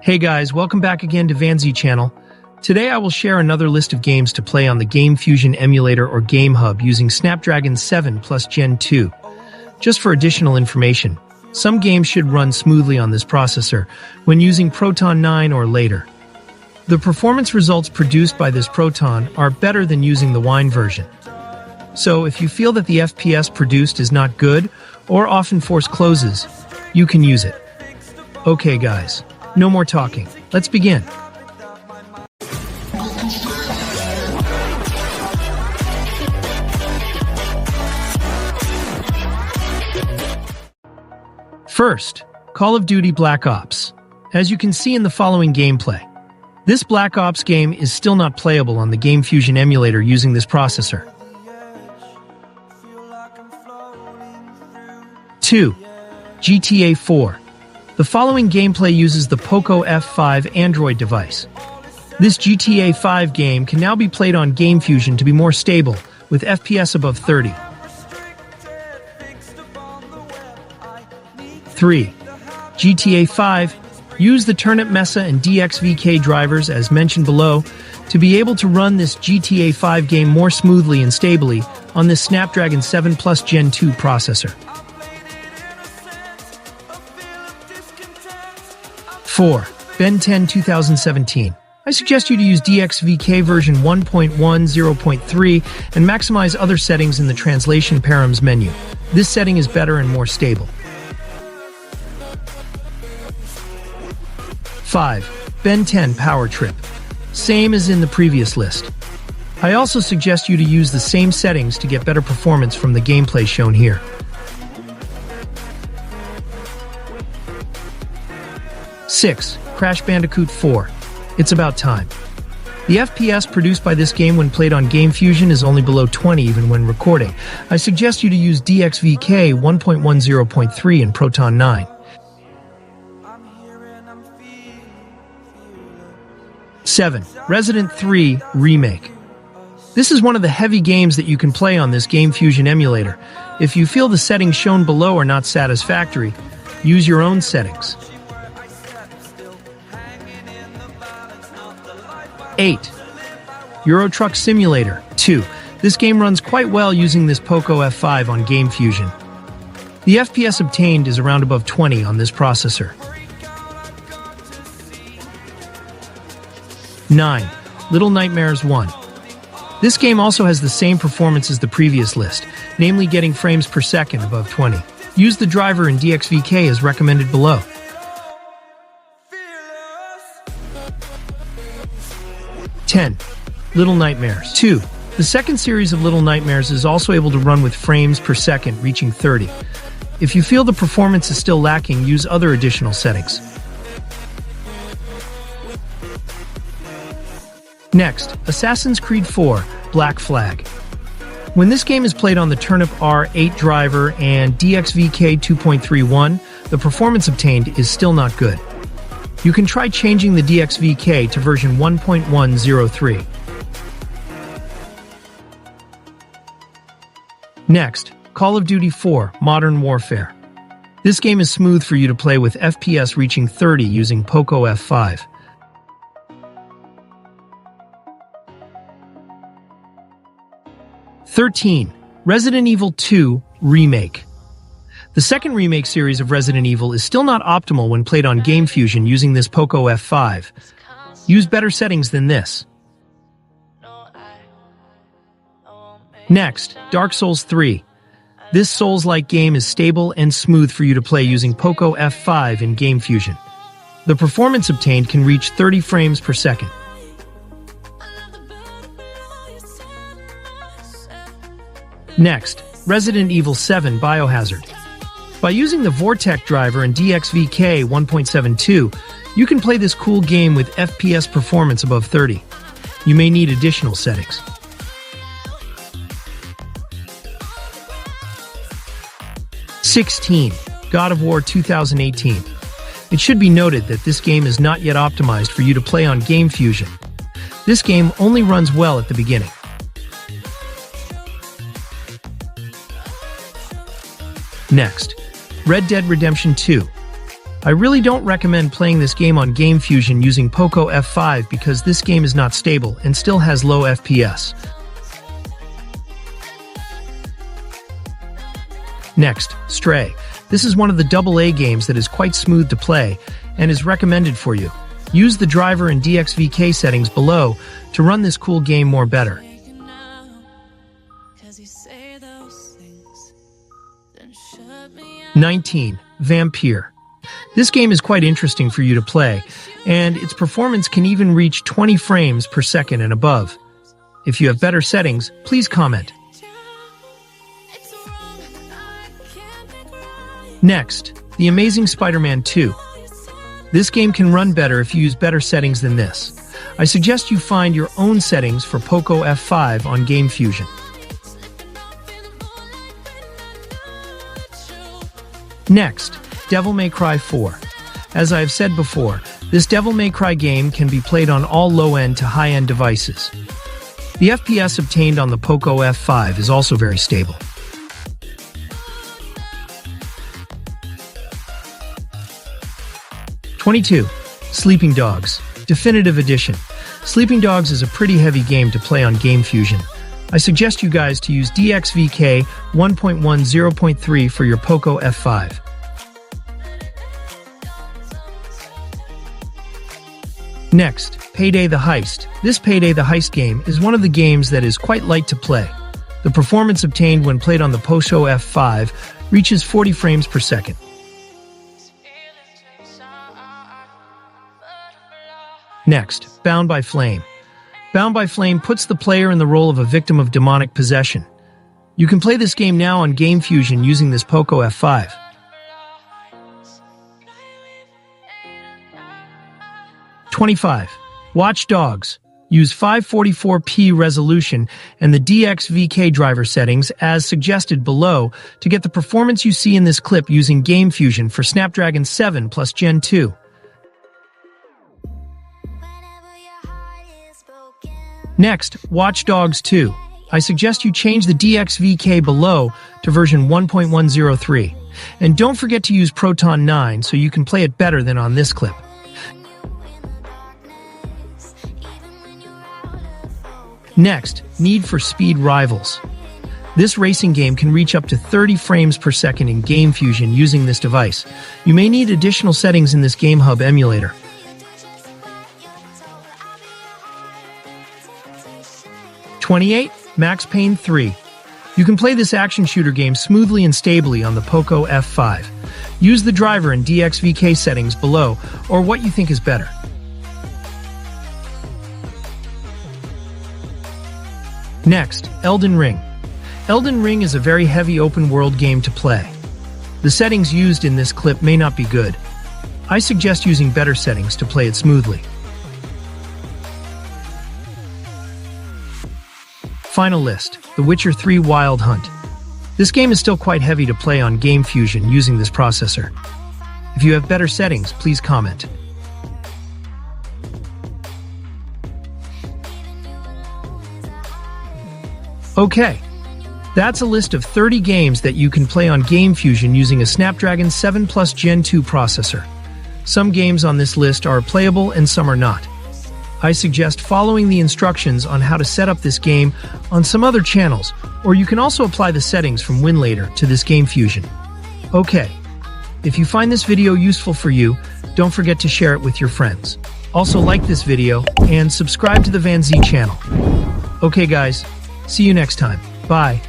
Hey guys, welcome back again to Vanzy channel. Today I will share another list of games to play on the Gamefusion emulator or Gamehub using Snapdragon 7 plus Gen 2. Just for additional information, some games should run smoothly on this processor when using Proton 9 or later. The performance results produced by this Proton are better than using the Wine version. So if you feel that the FPS produced is not good or often force closes, you can use it. Okay guys, no more talking. Let's begin. First, Call of Duty Black Ops. As you can see in the following gameplay, this Black Ops game is still not playable on the Gamefusion emulator using this processor. 2. GTA 4. The following gameplay uses the Poco F5 Android device. This GTA 5 game can now be played on Gamefusion to be more stable, with FPS above 30. 3. GTA 5. Use the Turnip Mesa and DXVK drivers as mentioned below to be able to run this GTA 5 game more smoothly and stably on this Snapdragon 7 plus Gen 2 processor. 4. Ben 10 2017. I suggest you to use DXVK version 1.10.3 and maximize other settings in the translation params menu. This setting is better and more stable. 5. Ben 10 Power Trip. Same as in the previous list. I also suggest you to use the same settings to get better performance from the gameplay shown here. 6. Crash Bandicoot 4. It's about time. The FPS produced by this game when played on Gamefusion is only below 20 even when recording. I suggest you to use DXVK 1.10.3 and Proton 9. 7. Resident 3 Remake. This is one of the heavy games that you can play on this Gamefusion emulator. If you feel the settings shown below are not satisfactory, use your own settings. 8. Euro Truck Simulator 2. This game runs quite well using this Poco F5 on Gamefusion. The FPS obtained is around above 20 on this processor. 9. Little Nightmares 1. This game also has the same performance as the previous list, namely getting frames per second above 20. Use the driver in DXVK as recommended below. 10. Little Nightmares 2. The second series of Little Nightmares is also able to run with frames per second reaching 30. If you feel the performance is still lacking, use other additional settings. Next, Assassin's Creed 4 Black Flag. When this game is played on the Turnip R8 driver and DXVK 2.31, the performance obtained is still not good. You can try changing the DXVK to version 1.103. Next, Call of Duty 4 Modern Warfare. This game is smooth for you to play with FPS reaching 30 using Poco F5. 13. Resident Evil 2 Remake. The second remake series of Resident Evil is still not optimal when played on Gamefusion using this Poco F5. Use better settings than this. Next, Dark Souls 3. This Souls-like game is stable and smooth for you to play using Poco F5 in Gamefusion. The performance obtained can reach 30 frames per second. Next, Resident Evil 7 Biohazard. By using the Vortec driver and DXVK 1.72, you can play this cool game with FPS performance above 30. You may need additional settings. 16. God of War 2018. It should be noted that this game is not yet optimized for you to play on Gamefusion. This game only runs well at the beginning. Next, Red Dead Redemption 2. I really don't recommend playing this game on Gamefusion using Poco F5 because this game is not stable and still has low FPS. Next, Stray. This is one of the AA games that is quite smooth to play and is recommended for you. Use the driver and DXVK settings below to run this cool game more better. 19. Vampyr. This game is quite interesting for you to play, and its performance can even reach 20 frames per second and above. If you have better settings, please comment. Next, The Amazing Spider-Man 2. This game can run better if you use better settings than this. I suggest you find your own settings for Poco F5 on Gamefusion. Next, Devil May Cry 4. As I have said before, this Devil May Cry game can be played on all low-end to high-end devices. The FPS obtained on the Poco F5 is also very stable. #22. Sleeping Dogs Definitive Edition. Sleeping Dogs is a pretty heavy game to play on Gamefusion. I suggest you guys to use DXVK 1.10.3 for your Poco F5. Next, Payday The Heist. This Payday The Heist game is one of the games that is quite light to play. The performance obtained when played on the Poco F5 reaches 40 frames per second. Next, Bound by Flame. Bound by Flame puts the player in the role of a victim of demonic possession. You can play this game now on Gamefusion using this Poco F5. #25. Watch Dogs. Use 544p resolution and the DXVK driver settings as suggested below to get the performance you see in this clip using Gamefusion for Snapdragon 7 plus Gen 2. Next, Watch Dogs 2. I suggest you change the DXVK below to version 1.103. And don't forget to use Proton 9 so you can play it better than on this clip. Next, Need for Speed Rivals. This racing game can reach up to 30 frames per second in Gamefusion using this device. You may need additional settings in this Gamehub emulator. #28. Max Payne 3. You can play this action shooter game smoothly and stably on the Poco F5. Use the driver and DXVK settings below, or what you think is better. Next, Elden Ring. Elden Ring is a very heavy open-world game to play. The settings used in this clip may not be good. I suggest using better settings to play it smoothly. Final list, The Witcher 3 Wild Hunt. This game is still quite heavy to play on Gamefusion using this processor. If you have better settings, please comment. Okay, that's a list of 30 games that you can play on Gamefusion using a Snapdragon 7 Plus Gen 2 processor. Some games on this list are playable and some are not. I suggest following the instructions on how to set up this game on some other channels, or you can also apply the settings from Winlator to this Gamefusion. Okay, if you find this video useful for you, don't forget to share it with your friends. Also like this video and subscribe to the Van Z channel. Okay guys, see you next time. Bye.